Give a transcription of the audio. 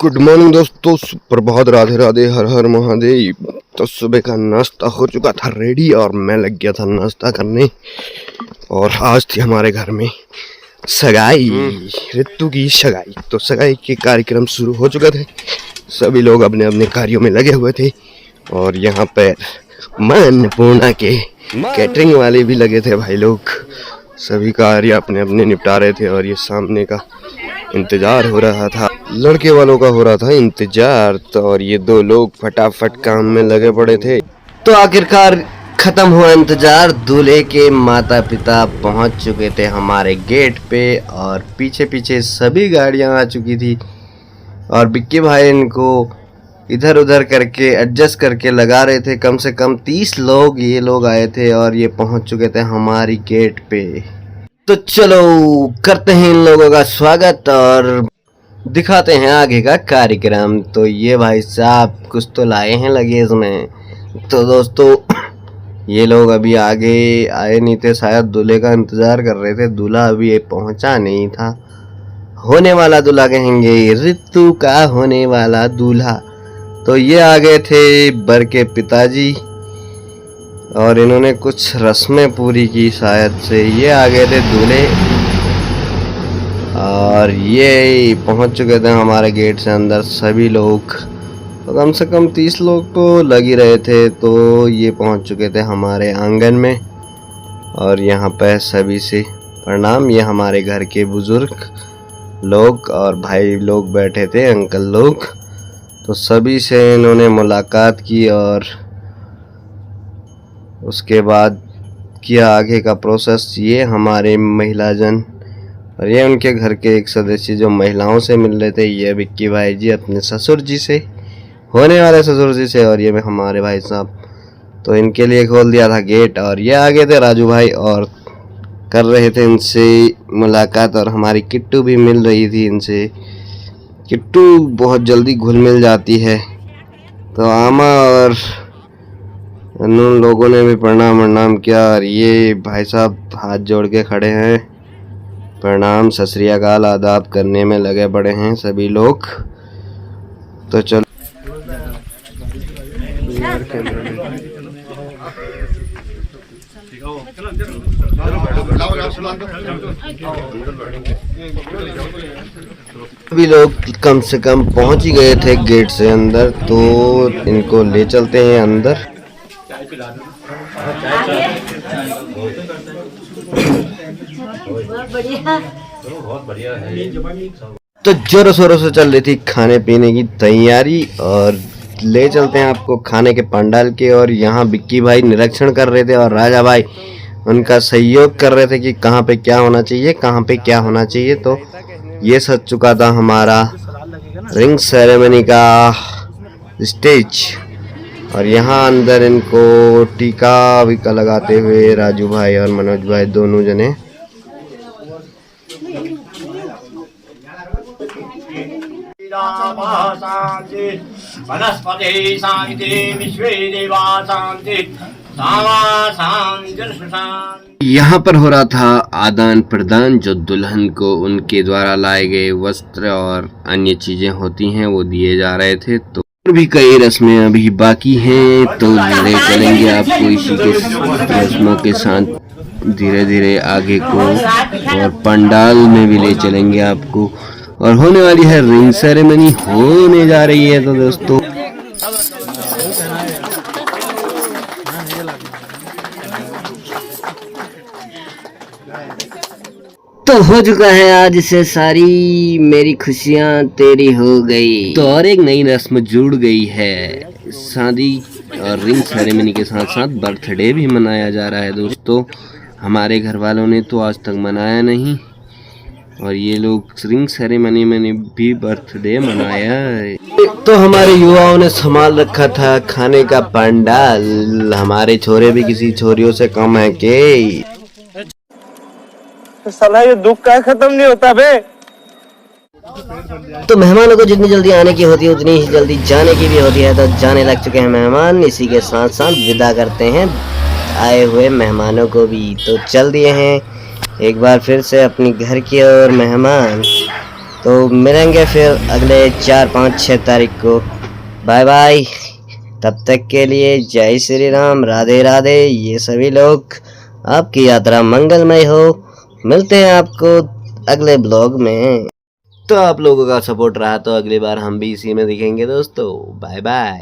Good morning दोस्तों, सुप्रभात, राधे राधे, हर हर महादेव। तो सुबह का नाश्ता हो चुका था रेडी और मैं लग गया था नाश्ता करने। और आज थी हमारे घर में सगाई, ऋतु की सगाई। तो सगाई के कार्यक्रम शुरू हो चुके थे, सभी लोग अपने अपने कार्यों में लगे हुए थे। और यहाँ पर मां अन्नपूर्णा के कैटरिंग वाले भी लगे थे भाई लोग, सभी कार्य अपने अपने निपटा रहे थे। और ये सामने का इंतजार हो रहा था, लड़के वालों का हो रहा था इंतजार। तो और ये दो लोग फटाफट काम में लगे पड़े थे। तो आखिरकार खत्म हुआ इंतजार, दूल्हे के माता पिता पहुंच चुके थे हमारे गेट पे और पीछे पीछे सभी गाड़ियां आ चुकी थी। और बिक्की भाई इनको इधर उधर करके एडजस्ट करके लगा रहे थे। कम से कम 30 लोग ये लोग आए थे और ये पहुंच चुके थे हमारी गेट पे। तो चलो करते हैं इन लोगों का स्वागत और दिखाते हैं आगे का कार्यक्रम। तो ये भाई साहब कुछ तो लाए हैं लगेज में। तो दोस्तों ये लोग अभी आगे आए नहीं थे, शायद दूल्हे का इंतजार कर रहे थे। दूल्हा अभी ये पहुंचा नहीं था, होने वाला दूल्हा कहेंगे, ऋतु का होने वाला दूल्हा। तो ये आ गए थे बर के पिताजी और इन्होंने कुछ रस्में पूरी की शायद से। ये आ गए थे दूल्हे और ये पहुंच चुके थे हमारे गेट से अंदर सभी लोग। तो कम से कम 30 लोग तो लग ही रहे थे। तो ये पहुंच चुके थे हमारे आंगन में और यहाँ पे सभी से प्रणाम। ये हमारे घर के बुजुर्ग लोग और भाई लोग बैठे थे, अंकल लोग। तो सभी से इन्होंने मुलाकात की और उसके बाद किया आगे का प्रोसेस। ये हमारे महिला जन और ये उनके घर के एक सदस्य जो महिलाओं से मिल रहे थे। ये बिक्की भाई जी अपने ससुर जी से, होने वाले ससुर जी से, और ये हमारे भाई साहब। तो इनके लिए खोल दिया था गेट और ये आगे थे राजू भाई और कर रहे थे इनसे मुलाकात। और हमारी किट्टू भी मिल रही थी इनसे। किट्टू बहुत जल्दी घुल मिल जाती है। तो आमा और उन लोगों ने भी प्रणाम किया और ये भाई साहब हाथ जोड़ के खड़े हैं, प्रणाम सत श्री अकाल आदाब करने में लगे पड़े हैं सभी लोग। तो चलो सभी लोग कम से कम पहुंच ही गए थे गेट से अंदर। तो इनको ले चलते हैं अंदर। तो जोरों शोरों से चल रही थी खाने पीने की तैयारी और ले चलते हैं आपको खाने के पंडाल के। और यहाँ बिक्की भाई निरीक्षण कर रहे थे और राजा भाई उनका सहयोग कर रहे थे कि कहाँ पे क्या होना चाहिए, कहाँ पे क्या होना चाहिए। तो ये सज चुका था हमारा रिंग सेरेमनी का स्टेज और यहाँ अंदर इनको टीका विका लगाते हुए राजू भाई और मनोज भाई दोनों जने। यहाँ पर हो रहा था आदान प्रदान, जो दुल्हन को उनके द्वारा लाए गए वस्त्र और अन्य चीजें होती हैं वो दिए जा रहे थे। तो और भी कई रस्में अभी बाकी हैं, तो ले चलेंगे आपको इसी के रस्मों के साथ धीरे धीरे आगे को, और पंडाल में भी ले चलेंगे आपको। और होने वाली है रिंग सेरेमनी, होने जा रही है। तो दोस्तों तो हो चुका है आज से सारी मेरी खुशियां तेरी हो गई। तो और एक नई रस्म जुड़ गई है, शादी और रिंग सेरेमनी के साथ साथ बर्थडे भी मनाया जा रहा है दोस्तों। हमारे घर वालों ने तो आज तक मनाया नहीं और ये लोग रिंग सेरेमनी में भी बर्थडे मनाया है। तो हमारे युवाओं ने संभाल रखा था खाने का पंडाल। हमारे छोरे भी किसी छोरियों से कम है के। साला ये दुख का खत्म नहीं होता बे। तो मेहमानों को जितनी जल्दी आने की होती है उतनी ही जल्दी जाने की भी होती है। तो जाने लग चुके हैं मेहमान, इसी के साथ साथ विदा करते हैं आए हुए मेहमानों को भी। तो चल दिए हैं एक बार फिर से अपनी घर की ओर मेहमान। तो मिलेंगे फिर अगले 4, 5, 6 तारीख को। Bye bye. तब तक के लिए जय श्री राम, राधे राधे। ये सभी लोग, आपकी यात्रा मंगलमय हो। मिलते हैं आपको अगले ब्लॉग में। तो आप लोगों का सपोर्ट रहा तो अगली बार हम भी इसी में दिखेंगे दोस्तों। Bye bye.